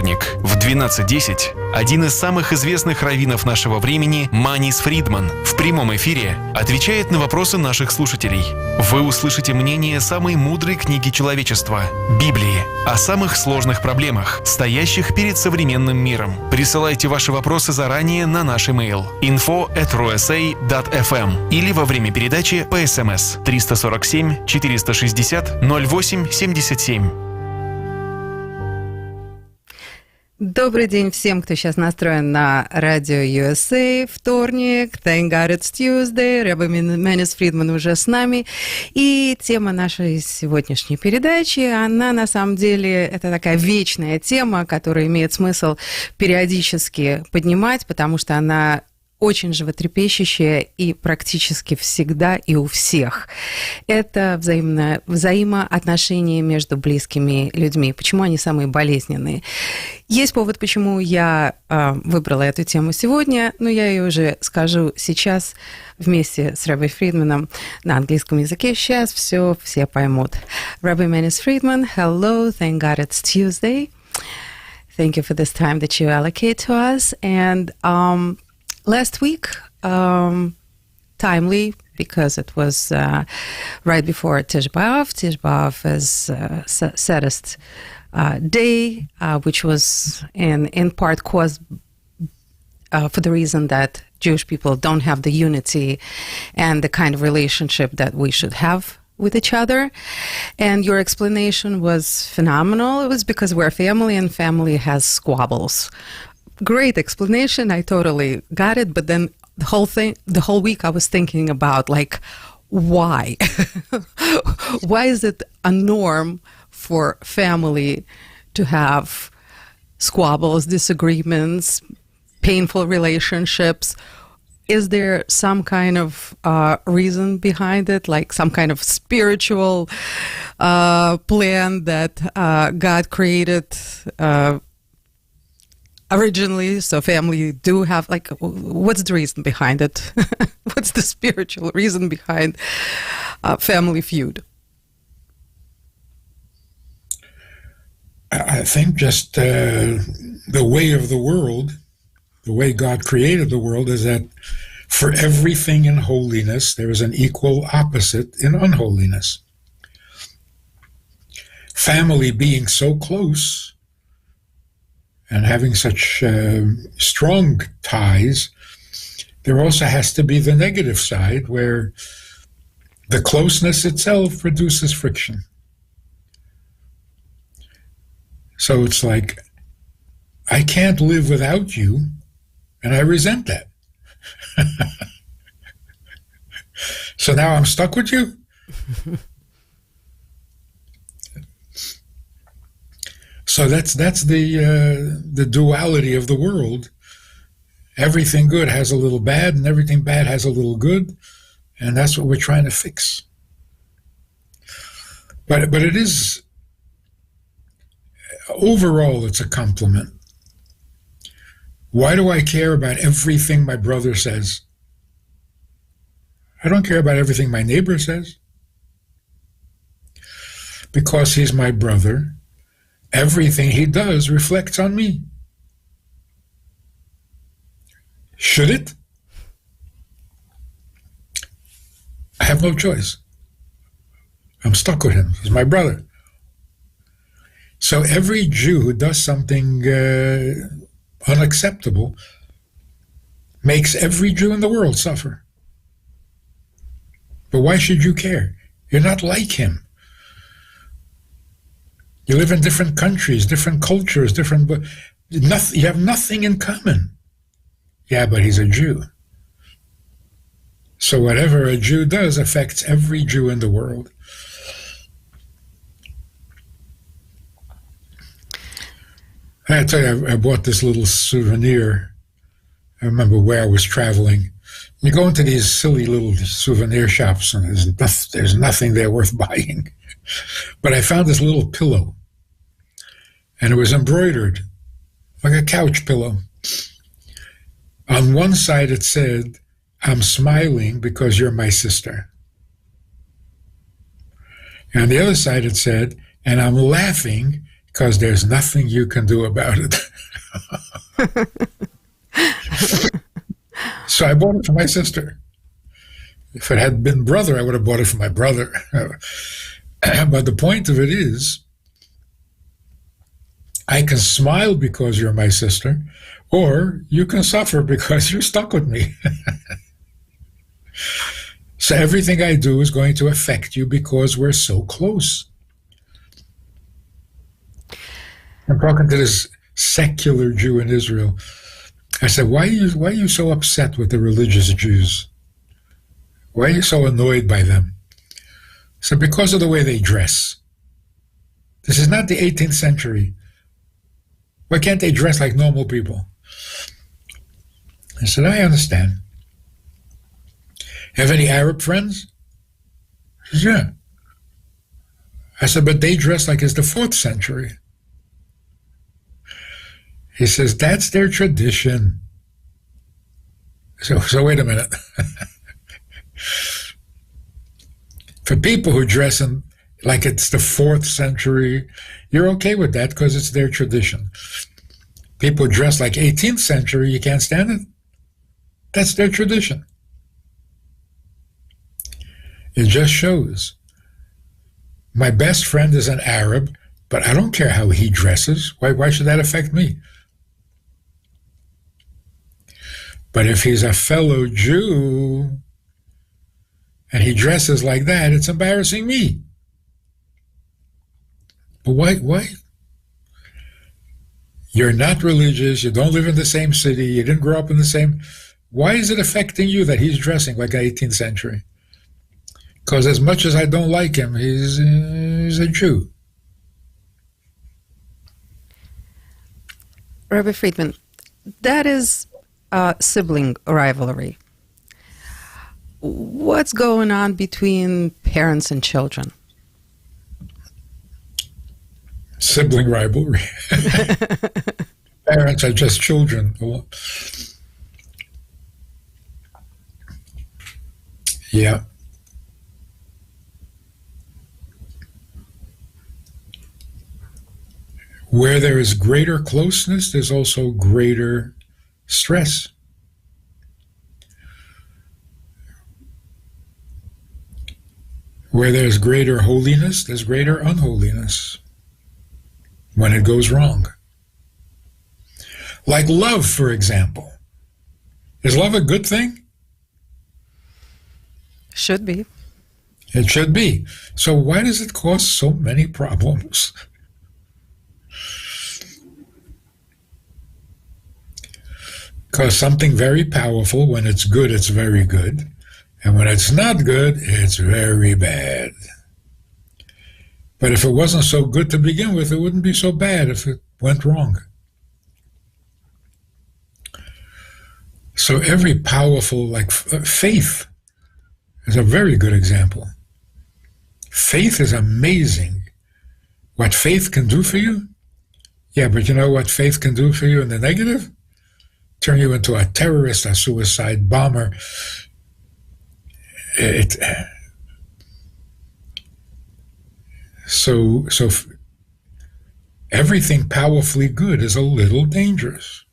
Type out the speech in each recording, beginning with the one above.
вторник в 12:10 один из самых известных раввинов нашего времени, Манисом Фридманом, в прямом эфире отвечает на вопросы наших слушателей. Вы услышите мнение самой мудрой книги человечества – Библии, о самых сложных проблемах, стоящих перед современным миром. Присылайте ваши вопросы заранее на наш имейл info@rusa.fm или во время передачи по СМС 347 460 08 77. Добрый день всем, кто сейчас настроен на радио USA. Вторник, thank God it's Tuesday. Манисом Фридманом уже с нами. И тема нашей сегодняшней передачи, она на самом деле, это такая вечная тема, которая имеет смысл периодически поднимать, потому что она очень животрепещущая и практически всегда и у всех. Это взаимоотношения между близкими людьми. Почему они самые болезненные? Есть повод, почему я выбрала эту тему сегодня, но я ее уже скажу сейчас вместе с Рабби Фридманом на английском языке. Сейчас все поймут. Рабби Манисом Фридман, hello, thank God it's Tuesday. Thank you for this time that you allocate to us. And last week, timely, because it was right before Tisha B'Av. Tisha B'Av is saddest day, which was in part caused for the reason that Jewish people don't have the unity and the kind of relationship that we should have with each other. And your explanation was phenomenal. It was because we're a family and family has squabbles. Great explanation. I totally got it. But then the whole week I was thinking about, like, why? Why is it a norm for family to have squabbles, disagreements, painful relationships? Is there some kind of reason behind it, like some kind of spiritual plan that God created originally, so family do have, like, what's the reason behind it? What's the spiritual reason behind family feud? I think just the way of the world, the way God created the world, is that for everything in holiness, there is an equal opposite in unholiness. Family being so close and having such strong ties, there also has to be the negative side where the closeness itself produces friction. So it's like, I can't live without you, and I resent that. So now I'm stuck with you? So that's the duality of the world. Everything good has a little bad, and everything bad has a little good, and that's what we're trying to fix. But it is, overall, it's a compliment. Why do I care about everything my brother says? I don't care about everything my neighbor says. Because he's my brother, everything he does reflects on me. Should it? I have no choice. I'm stuck with him. He's my brother. So every Jew who does something unacceptable makes every Jew in the world suffer. But why should you care? You're not like him. You live in different countries, different cultures, you have nothing in common. Yeah, but he's a Jew. So whatever a Jew does affects every Jew in the world. I tell you, I bought this little souvenir. I remember where I was traveling. You go into these silly little souvenir shops, and there's nothing there worth buying. But I found this little pillow, and it was embroidered, like a couch pillow. On one side it said, "I'm smiling because you're my sister." And on the other side it said, "And I'm laughing because there's nothing you can do about it. So I bought it for my sister. If it had been brother, I would have bought it for my brother. But the point of it is, I can smile because you're my sister, or you can suffer because you're stuck with me. So everything I do is going to affect you because we're so close. I'm talking to this secular Jew in Israel. I said, why are you so upset with the religious Jews? Why are you so annoyed by them? I said, because of the way they dress. This is not the 18th century. Why can't they dress like normal people? I said, I understand. Have any Arab friends? He said, yeah. I said, but they dress like it's the 4th century. He says, that's their tradition. So wait a minute. For people who dress in like it's the 4th century, you're okay with that because it's their tradition. People who dress like 18th century, you can't stand it. That's their tradition. It just shows. My best friend is an Arab, but I don't care how he dresses. Why should that affect me? But if he's a fellow Jew and he dresses like that, it's embarrassing me. But why? You're not religious, you don't live in the same city, you didn't grow up in the same... Why is it affecting you that he's dressing like the 18th century? Because as much as I don't like him, he's a Jew. Rabbi Friedman, that is sibling rivalry. What's going on between parents and children? Sibling rivalry. Parents are just children. Yeah. Where there is greater closeness, there's also greater stress. Where there's greater holiness, there's greater unholiness when it goes wrong. Like love, for example. Is love a good thing? Should be. It should be. So why does it cause so many problems? Because something very powerful, when it's good, it's very good. And when it's not good, it's very bad. But if it wasn't so good to begin with, it wouldn't be so bad if it went wrong. So every powerful, like faith, is a very good example. Faith is amazing. What faith can do for you? Yeah, but you know what faith can do for you in the negative? Turn you into a terrorist, a suicide bomber. So everything powerfully good is a little dangerous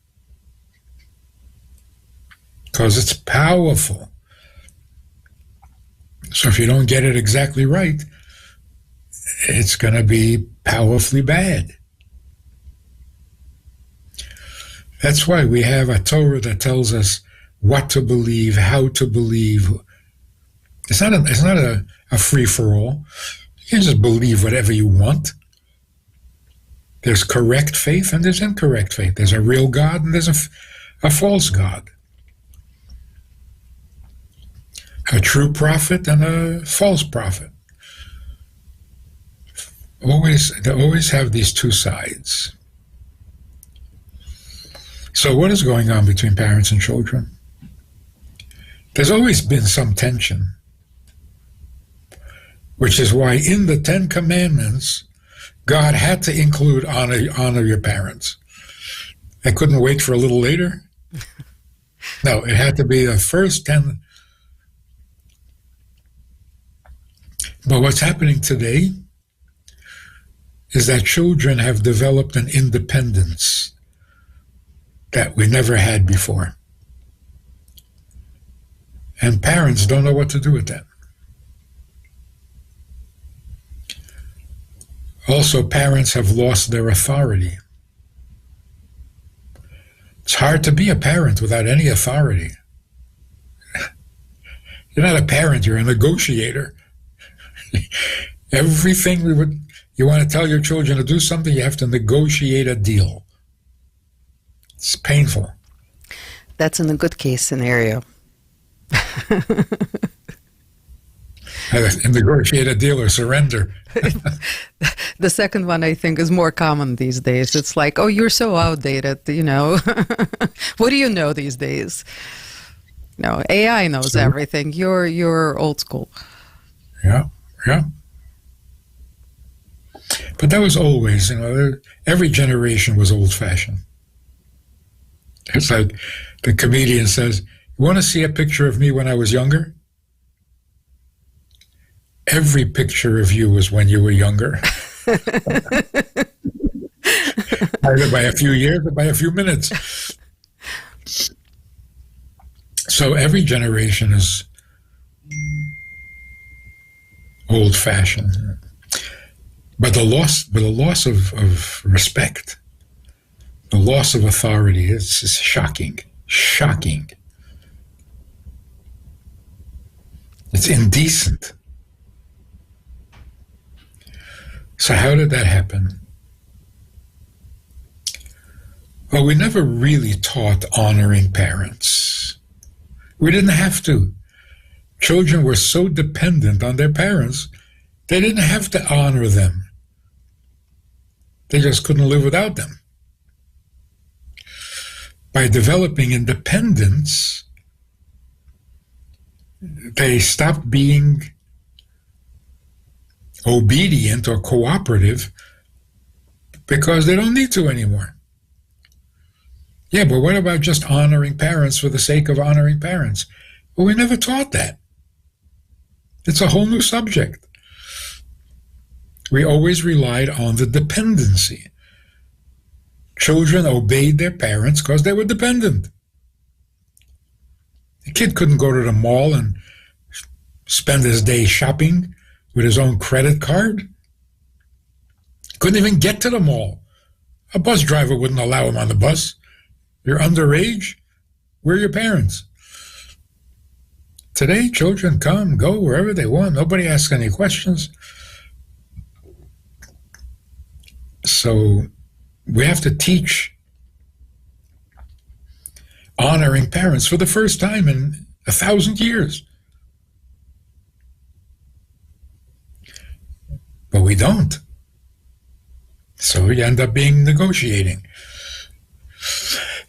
because it's powerful. So if you don't get it exactly right, it's going to be powerfully bad. That's why we have a Torah that tells us what to believe, how to believe. It's not a free-for-all. You can't just believe whatever you want. There's correct faith and there's incorrect faith. There's a real God and there's a false God. A true prophet and a false prophet. They always have these two sides. So what is going on between parents and children? There's always been some tension, which is why in the 10 Commandments, God had to include honor your parents. I couldn't wait for a little later. No, it had to be the first 10. But what's happening today is that children have developed an independence that we never had before. And parents don't know what to do with that. Also, parents have lost their authority. It's hard to be a parent without any authority. You're not a parent, you're a negotiator. Everything you want to tell your children to do something, you have to negotiate a deal. It's painful. That's in a good case scenario. Negotiate a deal or surrender. The second one, I think, is more common these days. It's like, oh, you're so outdated, you know. What do you know these days? No, AI knows everything. You're old school. Yeah. But that was always, every generation was old-fashioned. It's like the comedian says, you want to see a picture of me when I was younger? Every picture of you was when you were younger. Either by a few years or by a few minutes. So every generation is old-fashioned. But the loss of respect, the loss of authority is shocking. Shocking. It's indecent. So how did that happen? Well, we never really taught honoring parents. We didn't have to. Children were so dependent on their parents, they didn't have to honor them. They just couldn't live without them. By developing independence, they stopped being obedient or cooperative because they don't need to anymore. Yeah, but what about just honoring parents for the sake of honoring parents? Well, we never taught that. It's a whole new subject. We always relied on the dependency. Children obeyed their parents because they were dependent. The kid couldn't go to the mall and spend his day shopping with his own credit card. Couldn't even get to the mall. A bus driver wouldn't allow him on the bus. You're underage? Where are your parents? Today, children come, go wherever they want. Nobody asks any questions. So we have to teach honoring parents for the first time in 1,000 years. But we don't. So we end up being negotiating.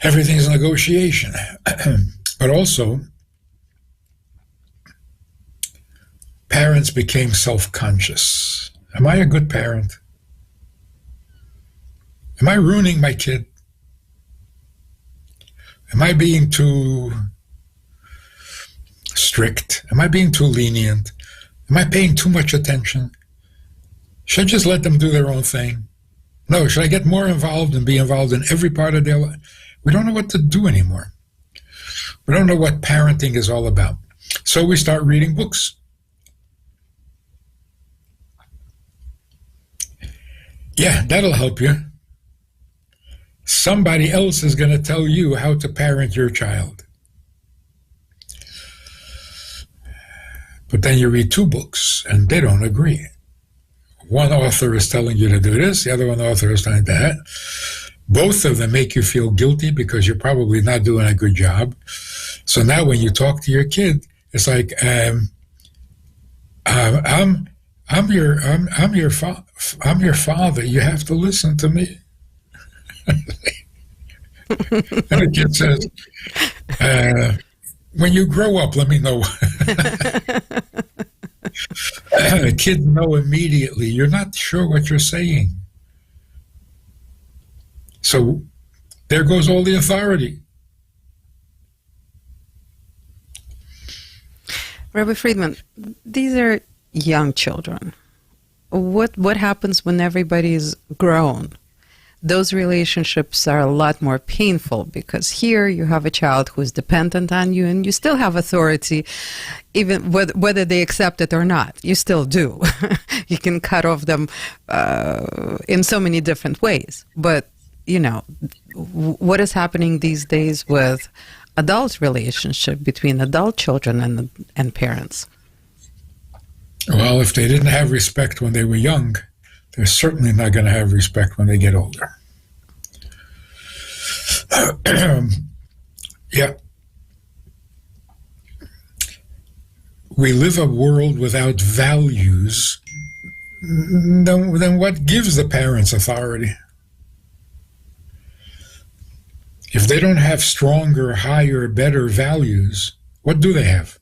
Everything's a negotiation. But also, parents became self-conscious. Am I a good parent? Am I ruining my kid? Am I being too strict? Am I being too lenient? Am I paying too much attention? Should I just let them do their own thing? No, should I get more involved and be involved in every part of their life? We don't know what to do anymore. We don't know what parenting is all about. So we start reading books. Yeah, that'll help you. Somebody else is going to tell you how to parent your child. But then you read two books, and they don't agree. One author is telling you to do this, the other one author is telling that. Both of them make you feel guilty because you're probably not doing a good job. So now when you talk to your kid, it's like, I'm your father. You have to listen to me. And the kid says, when you grow up, let me know. The kids know immediately. You're not sure what you're saying. So there goes all the authority. Rabbi Friedman, these are young children. what happens when everybody's grown? Those relationships are a lot more painful because here you have a child who is dependent on you and you still have authority, even whether they accept it or not. You still do. You can cut off them in so many different ways. But, what is happening these days with adult relationship between adult children and parents? Well, if they didn't have respect when they were young, they're certainly not going to have respect when they get older. Yeah. We live a world without values. Then what gives the parents authority? If they don't have stronger, higher, better values, what do they have?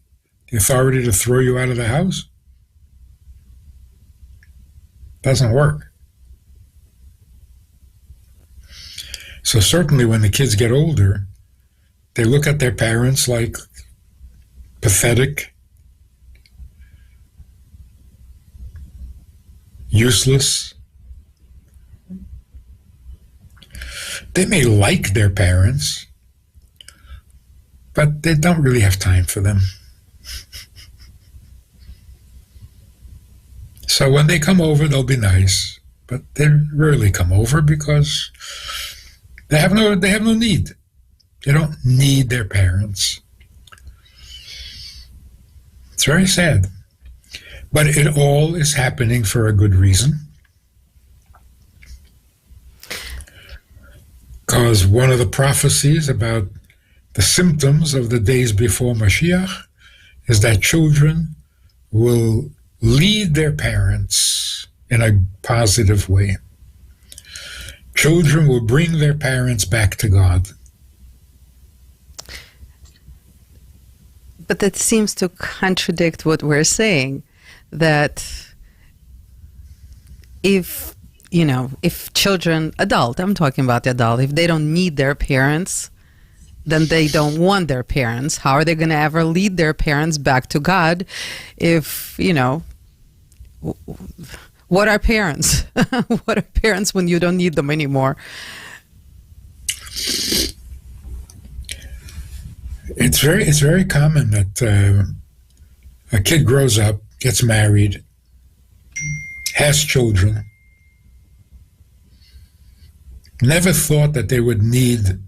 The authority to throw you out of the house? Doesn't work. So certainly when the kids get older, they look at their parents like pathetic, useless. They may like their parents, but they don't really have time for them. So when they come over, they'll be nice, but they rarely come over because they have no need. They don't need their parents. It's very sad. But it all is happening for a good reason. Because one of the prophecies about the symptoms of the days before Mashiach is that children will lead their parents in a positive way. Children will bring their parents back to God. But that seems to contradict what we're saying, that if children, I'm talking about the adult, if they don't need their parents, then they don't want their parents. How are they going to ever lead their parents back to God if, what are parents? What are parents when you don't need them anymore? It's very common that a kid grows up, gets married, has children, never thought that they would need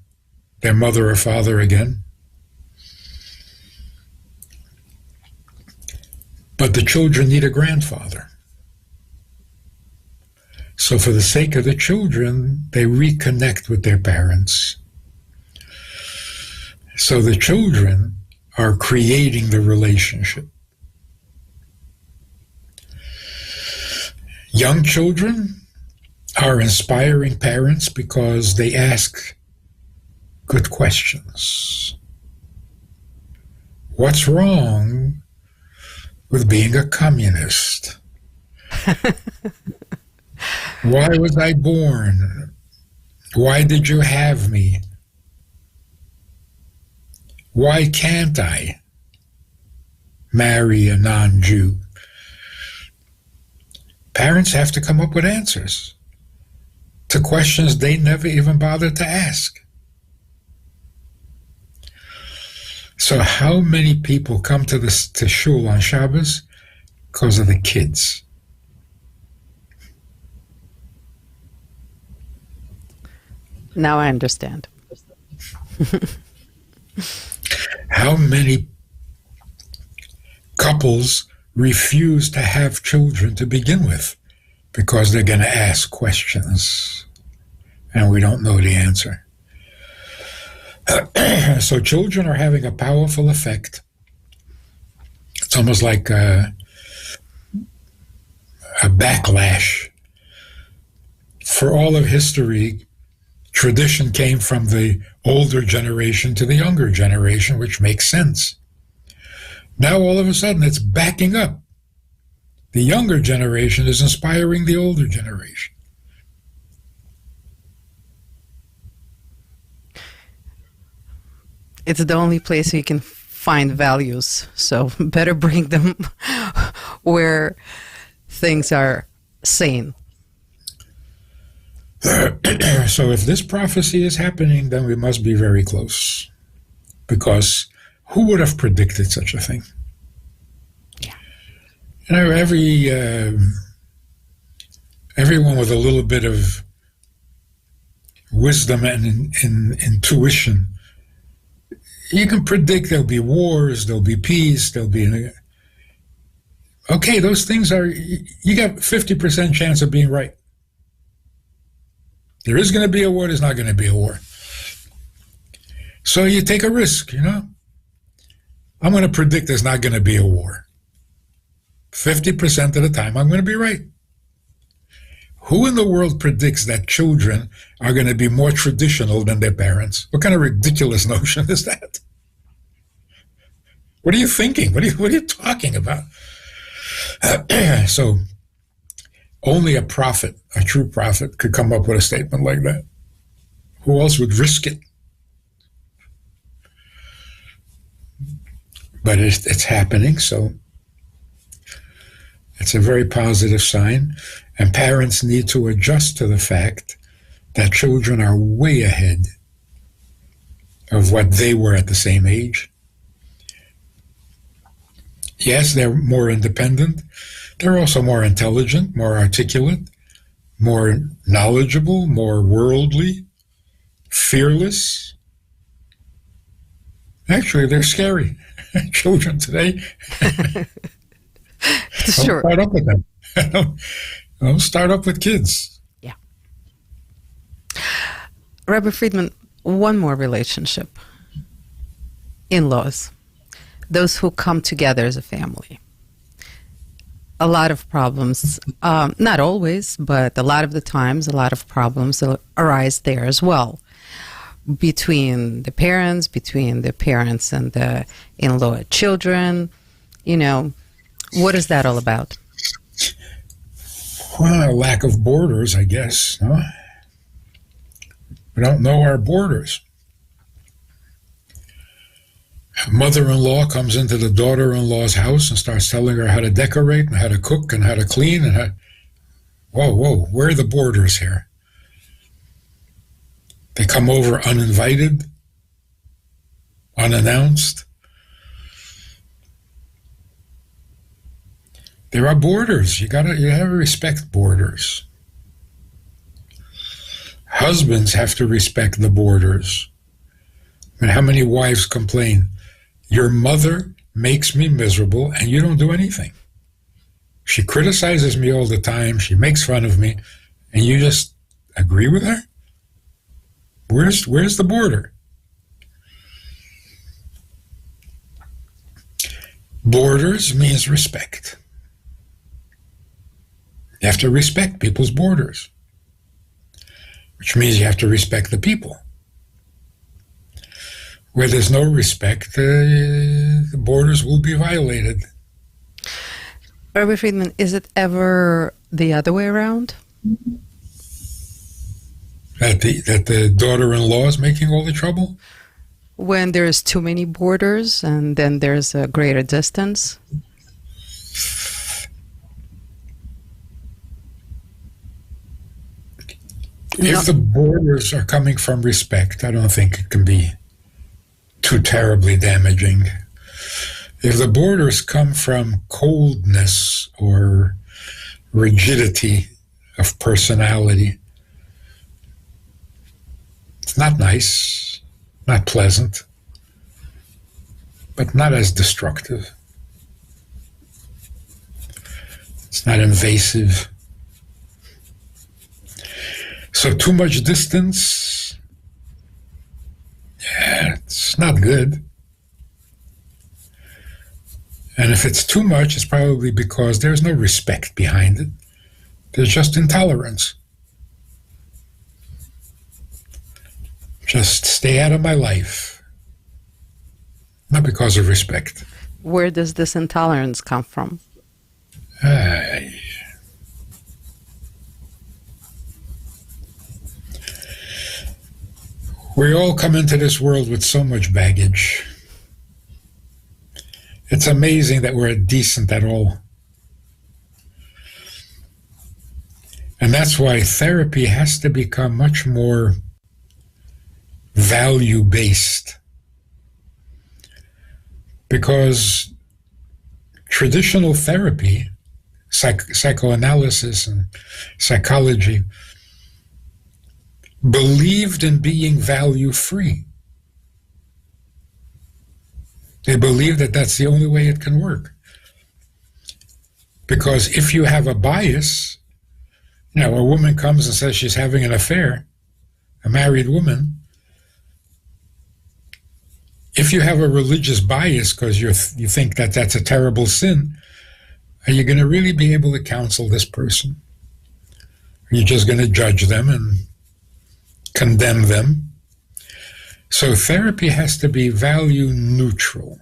their mother or father again. But the children need a grandfather. So for the sake of the children, they reconnect with their parents. So the children are creating the relationship. Young children are inspiring parents because they ask good questions. What's wrong with being a communist? Why was I born? Why did you have me? Why can't I marry a non-Jew? Parents have to come up with answers to questions they never even bothered to ask. So how many people come to shul on Shabbos? Because of the kids. Now I understand. How many couples refuse to have children to begin with because they're going to ask questions and we don't know the answer? So children are having a powerful effect. It's almost like a backlash. For all of history, tradition came from the older generation to the younger generation, which makes sense. Now all of a sudden it's backing up. The younger generation is inspiring the older generation. It's the only place you can find values, so better bring them where things are sane. So if this prophecy is happening, then we must be very close. Because who would have predicted such a thing? Yeah. You know, everyone with a little bit of wisdom and intuition, you can predict there'll be wars, there'll be peace, there'll be... Okay, those things are... You got 50% chance of being right. There is going to be a war, there's not going to be a war. So you take a risk, you know? I'm going to predict there's not going to be a war. 50% of the time, I'm going to be right. Who in the world predicts that children are going to be more traditional than their parents? What kind of ridiculous notion is that? What are you thinking? What are you talking about? So only a prophet, a true prophet, could come up with a statement like that. Who else would risk it? But it's happening, so it's a very positive sign. And parents need to adjust to the fact that children are way ahead of what they were at the same age. Yes, they're more independent. They're also more intelligent, more articulate, more knowledgeable, more worldly, fearless. Actually, they're scary. Children today. Sure. Don't start up with them. Don't start up with kids. Yeah. Rabbi Friedman, one more relationship. In-laws. Those who come together as a family. A lot of problems, not always, but a lot of the times, a lot of problems arise there as well. Between the parents and the in-law children, you know, what is that all about? Well, a lack of borders, I guess. No? We don't know our borders. Mother-in-law comes into the daughter-in-law's house and starts telling her how to decorate and how to cook and how to clean and how... Whoa, where are the borders here? They come over uninvited, unannounced. There are borders. You have to respect borders. Husbands have to respect the borders. And how many wives complain, your mother makes me miserable and you don't do anything. She criticizes me all the time. She makes fun of me. And you just agree with her? Where's the border? Borders means respect. You have to respect people's borders, which means you have to respect the people. Where there's no respect, the borders will be violated. Rabbi Friedman, is it ever the other way around? That the daughter-in-law is making all the trouble? When there's too many borders and then there's a greater distance? If the borders are coming from respect, I don't think it can be too terribly damaging. If the borders come from coldness or rigidity of personality, it's not nice, not pleasant, but not as destructive. It's not invasive. So too much distance, yeah, it's not good. And if it's too much, it's probably because there's no respect behind it. There's just intolerance. Just stay out of my life. Not because of respect. Where does this intolerance come from? We all come into this world with so much baggage. It's amazing that we're decent at all. And that's why therapy has to become much more value-based. Because traditional therapy, psychoanalysis and psychology, believed in being value-free. They believe that that's the only way it can work. Because if you have a bias, a woman comes and says she's having an affair, a married woman, if you have a religious bias because you think that that's a terrible sin, are you going to really be able to counsel this person? Are you just going to judge them and condemn them? So therapy has to be value neutral.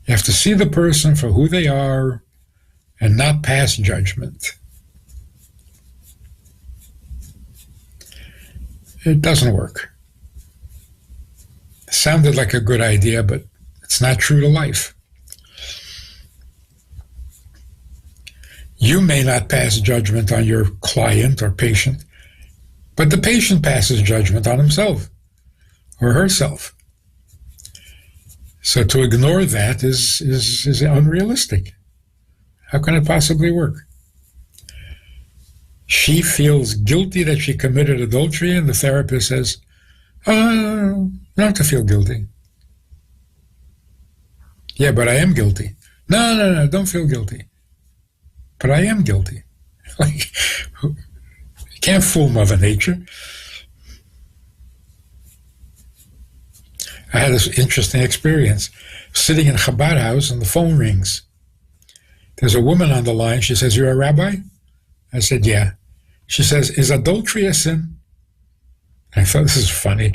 You have to see the person for who they are and not pass judgment. It doesn't work. It sounded like a good idea, but it's not true to life. You may not pass judgment on your client or patient, but the patient passes judgment on himself or herself. So to ignore that is unrealistic. How can it possibly work? She feels guilty that she committed adultery, and the therapist says, "Oh, you don't have to feel guilty." "Yeah, but I am guilty." No, don't feel guilty. But I am guilty. You can't fool Mother Nature. I had this interesting experience. Sitting in a Chabad house and the phone rings. There's a woman on the line. She says, "You're a rabbi?" I said, "Yeah." She says, "Is adultery a sin?" I thought, this is funny.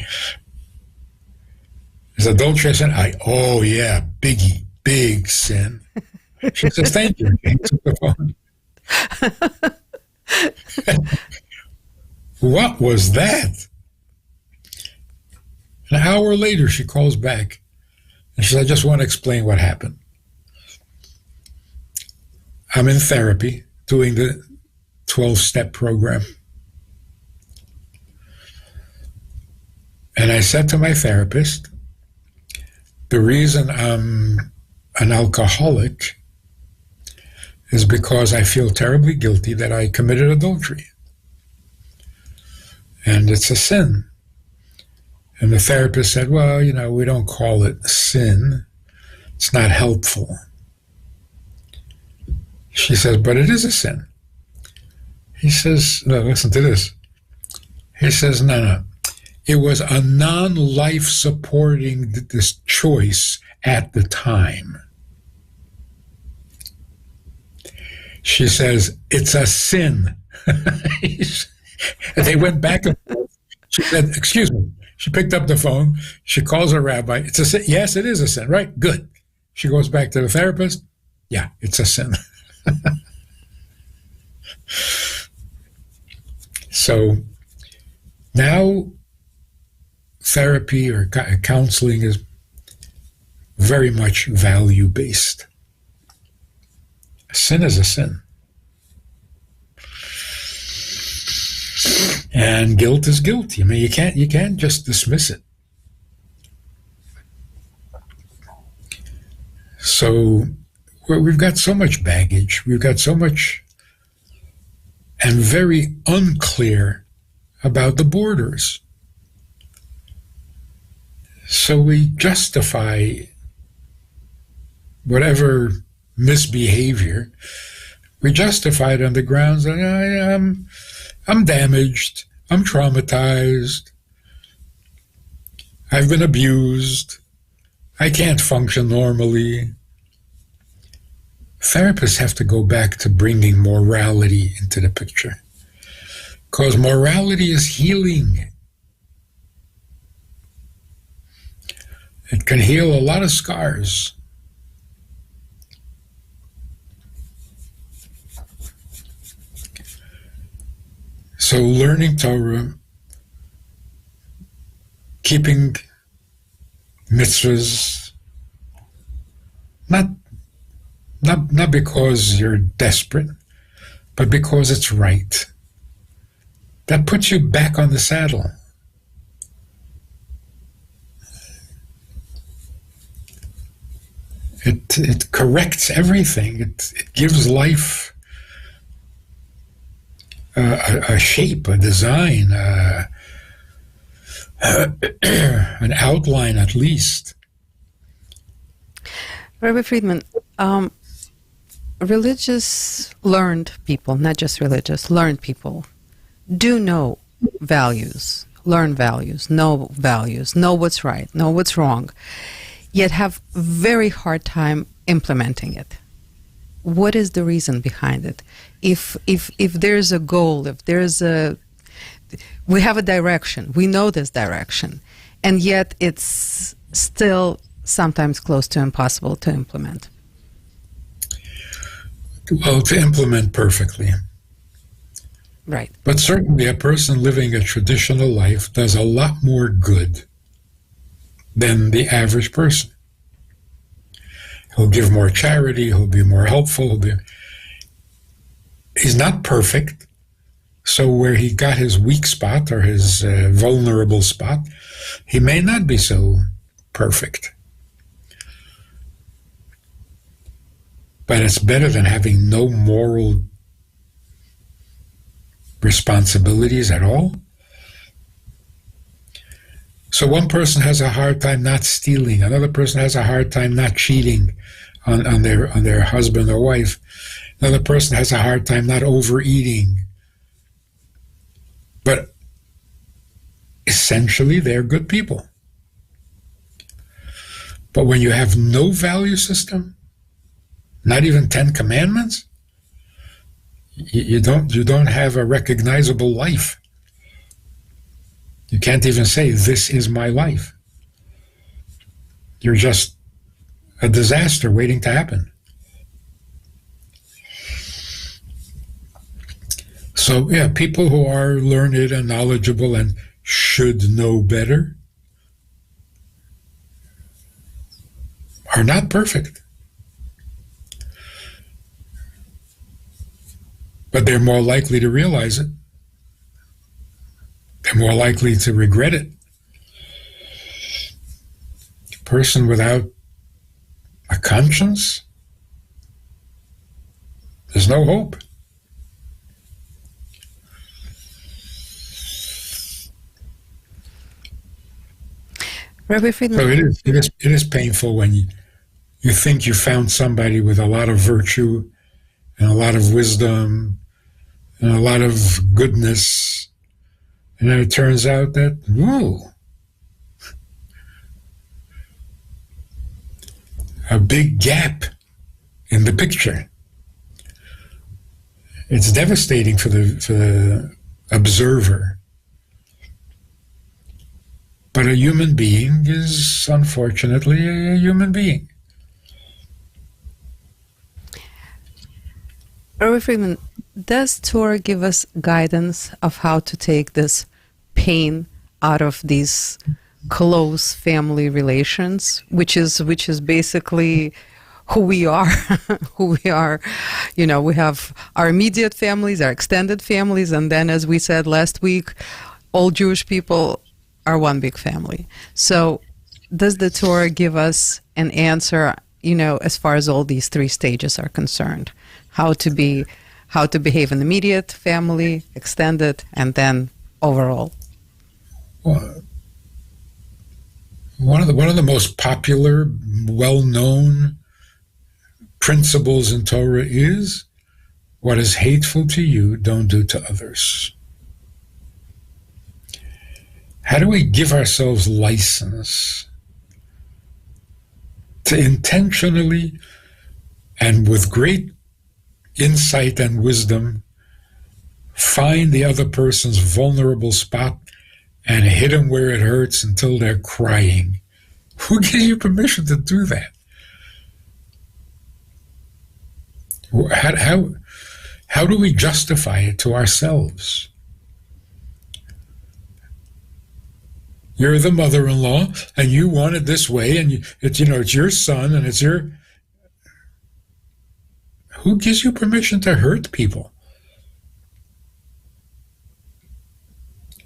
"Is adultery a sin?" "Oh yeah, big sin." She says, "Thank you." She hangs up the phone. What was that? An hour later, she calls back. And she says, "I just want to explain what happened. I'm in therapy, doing the 12-step program. And I said to my therapist, the reason I'm an alcoholic is because I feel terribly guilty that I committed adultery. And it's a sin." And the therapist said, "Well, we don't call it sin. It's not helpful." She says, "But it is a sin." He says, "No, listen to this." He says, No. It was a non-life supporting this choice at the time. She says, "It's a sin." And they went back and forth. She said, "Excuse me." She picked up the phone. She calls her rabbi. "It's a sin." "Yes, it is a sin." "Right, good." She goes back to the therapist. "Yeah, it's a sin." So now therapy or counseling is very much value-based. A sin is a sin. And guilt is guilt. You can't just dismiss it. So we've got so much baggage. We've got so much, and very unclear about the borders. So we justify whatever misbehavior. We justify it on the grounds that I'm damaged, I'm traumatized, I've been abused, I can't function normally. Therapists have to go back to bringing morality into the picture, because morality is healing. It can heal a lot of scars. So learning Torah, keeping mitzvahs, not because you're desperate, but because it's right. That puts you back on the saddle. It corrects everything. It gives life a shape, a design, an outline at least. Rabbi Friedman, religious learned people, not just religious, learned people, do know values, learn values, know what's right, know what's wrong, yet have very hard time implementing it. What is the reason behind it? If there's a goal, we have a direction, we know this direction, and yet it's still sometimes close to impossible to implement. Well, to implement perfectly. Right. But certainly a person living a traditional life does a lot more good than the average person. He'll give more charity, he'll be more helpful. He's not perfect, so where he got his weak spot or his vulnerable spot, he may not be so perfect. But it's better than having no moral responsibilities at all. So one person has a hard time not stealing, another person has a hard time not cheating on their husband or wife, another person has a hard time not overeating. But essentially, they're good people. But when you have no value system, not even 10 commandments, you don't have a recognizable life. You can't even say, this is my life. You're just a disaster waiting to happen. So, yeah, people who are learned and knowledgeable and should know better are not perfect. But they're more likely to realize it. They're more likely to regret it. A person without a conscience, there's no hope. Rabbi Friedman. So it is painful when you think you found somebody with a lot of virtue and a lot of wisdom and a lot of goodness, and then it turns out that, whoa, a big gap in the picture. It's devastating for the observer. But a human being is, unfortunately, a human being. Rabbi Friedman, does Torah give us guidance of how to take this pain out of these close family relations, which is basically who we are, who we are? You know, we have our immediate families, our extended families, and then, as we said last week, all Jewish people are one big family. So does the Torah give us an answer, you know, as far as all these three stages are concerned? How to behave in the immediate family, extended, and then overall? Well, one of the most popular, well-known principles in Torah is, what is hateful to you, don't do to others. How do we give ourselves license to intentionally and with great insight and wisdom find the other person's vulnerable spot and hit them where it hurts until they're crying? Who gives you permission to do that? How do we justify it to ourselves? You're the mother-in-law, and you want it this way, and it's your son, and it's your... Who gives you permission to hurt people?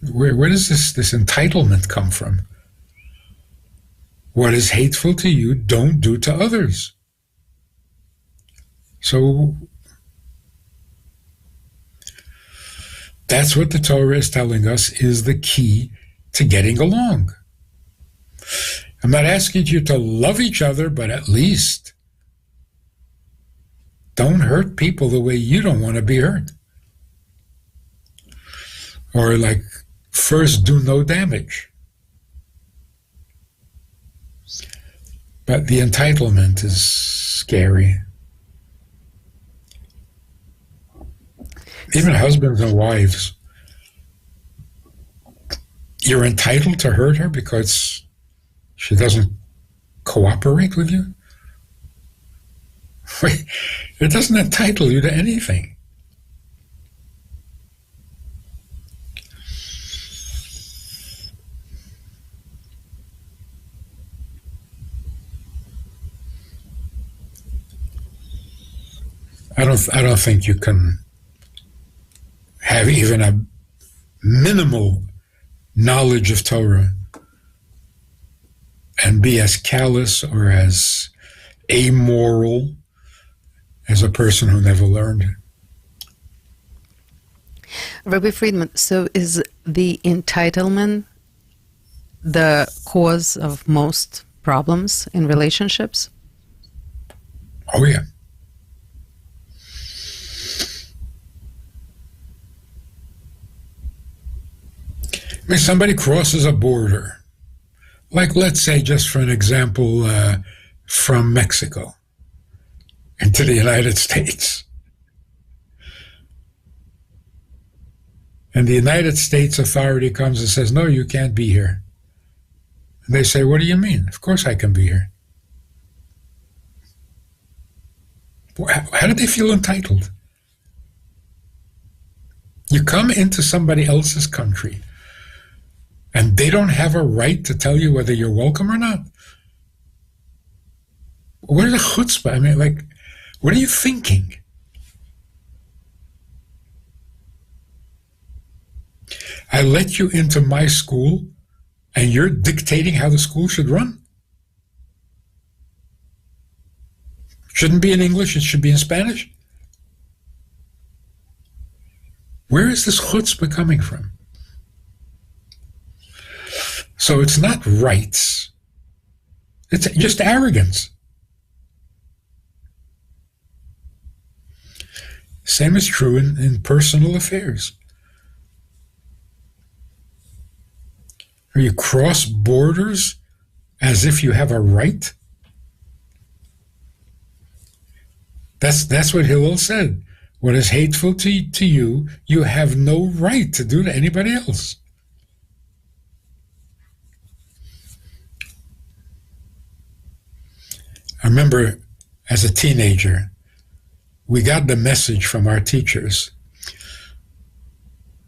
Where does this entitlement come from? What is hateful to you, don't do to others. So that's what the Torah is telling us is the key to getting along. I'm not asking you to love each other, but at least don't hurt people the way you don't want to be hurt. Or like, first do no damage. But the entitlement is scary. Even husbands and wives, you're entitled to hurt her because she doesn't cooperate with you? It doesn't entitle you to anything. I don't think you can have even a minimal knowledge of Torah and be as callous or as amoral as a person who never learned. Rabbi Friedman, so is the entitlement the cause of most problems in relationships? Oh, yeah. I mean, somebody crosses a border, like let's say, just for an example, from Mexico into the United States. And the United States authority comes and says, no, you can't be here. And they say, what do you mean? Of course I can be here. How do they feel entitled? You come into somebody else's country and they don't have a right to tell you whether you're welcome or not. What is a chutzpah? I mean, like, what are you thinking? I let you into my school and you're dictating how the school should run? Shouldn't be in English, it should be in Spanish? Where is this chutzpah coming from? So it's not rights. It's just arrogance. Same is true in personal affairs. You cross borders as if you have a right. That's what Hillel said. What is hateful to you, you have no right to do to anybody else. I remember as a teenager, we got the message from our teachers.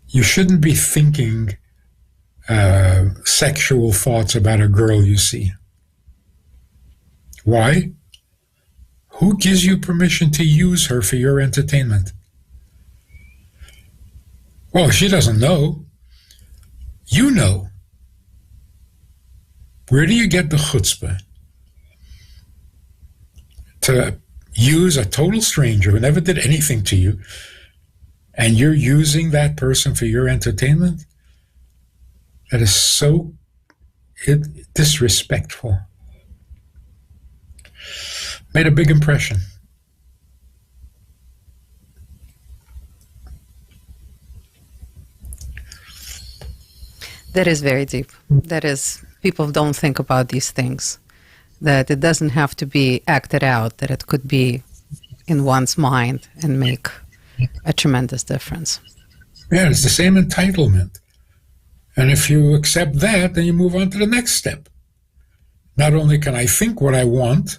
You shouldn't be thinking sexual thoughts about a girl you see. Why? Who gives you permission to use her for your entertainment? Well, she doesn't know. You know. Where do you get the chutzpah to use a total stranger who never did anything to you, and you're using that person for your entertainment? That is so disrespectful. Made a big impression. That is very deep. That is, people don't think about these things. That it doesn't have to be acted out, that it could be in one's mind and make a tremendous difference. Yeah, it's the same entitlement. And if you accept that, then you move on to the next step. Not only can I think what I want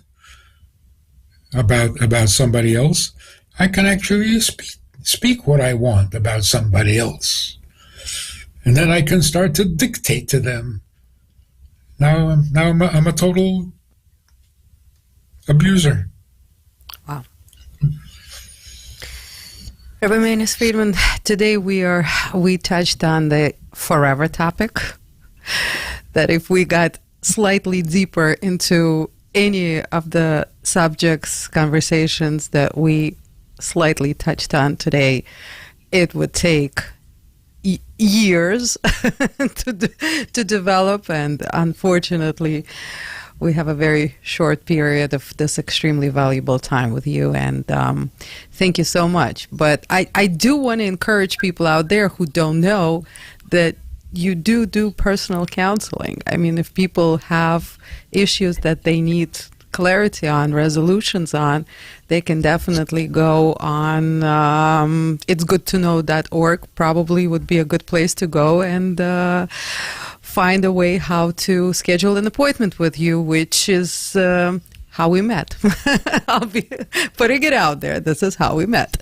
about somebody else, I can actually speak what I want about somebody else. And then I can start to dictate to them. Now I'm a total abuser. Wow. Rabbi Manus Friedman, today we touched on the forever topic, that if we got slightly deeper into any of the subjects, conversations that we slightly touched on today, it would take years to develop, and unfortunately we have a very short period of this extremely valuable time with you, and thank you so much. But I do want to encourage people out there who don't know that you do personal counseling. I mean, if people have issues that they need clarity on, resolutions on, they can definitely go on itsgoodtoknow.org. Probably would be a good place to go and find a way how to schedule an appointment with you, which is how we met. I'll be putting it out there. This is how we met.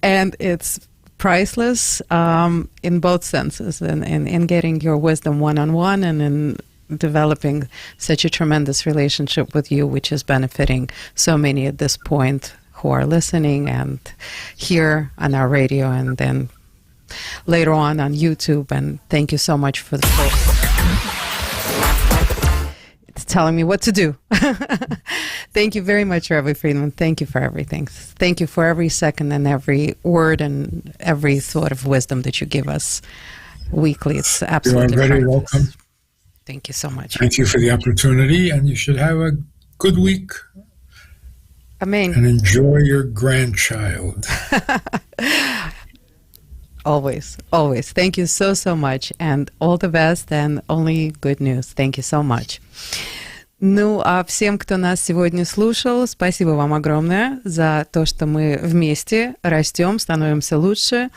And it's priceless in both senses, in getting your wisdom one-on-one, and in developing such a tremendous relationship with you, which is benefiting so many at this point who are listening and here on our radio, and then later on YouTube. And thank you so much for the it's telling me what to do. Thank you very much, Rabbi Friedman. Thank you for everything. Thank you for every second and every word and every thought of wisdom that you give us weekly. It's absolutely You are very priceless. welcome. Thank you so much. Thank you for the opportunity, and you should have a good week. Amen. And enjoy your grandchild. Always, always. Thank you so much, and all the best, and only good news. Thank you so much. Ну, а всем, кто нас сегодня слушал, спасибо вам огромное за то, что мы вместе растем, становимся лучше,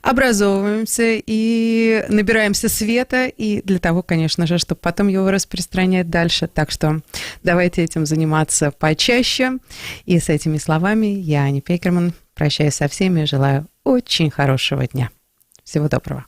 образовываемся и набираемся света, и для того, конечно же, чтобы потом его распространять дальше. Так что давайте этим заниматься почаще. И с этими словами я, Аня Пекерман, прощаюсь со всеми и желаю очень хорошего дня. Всего доброго.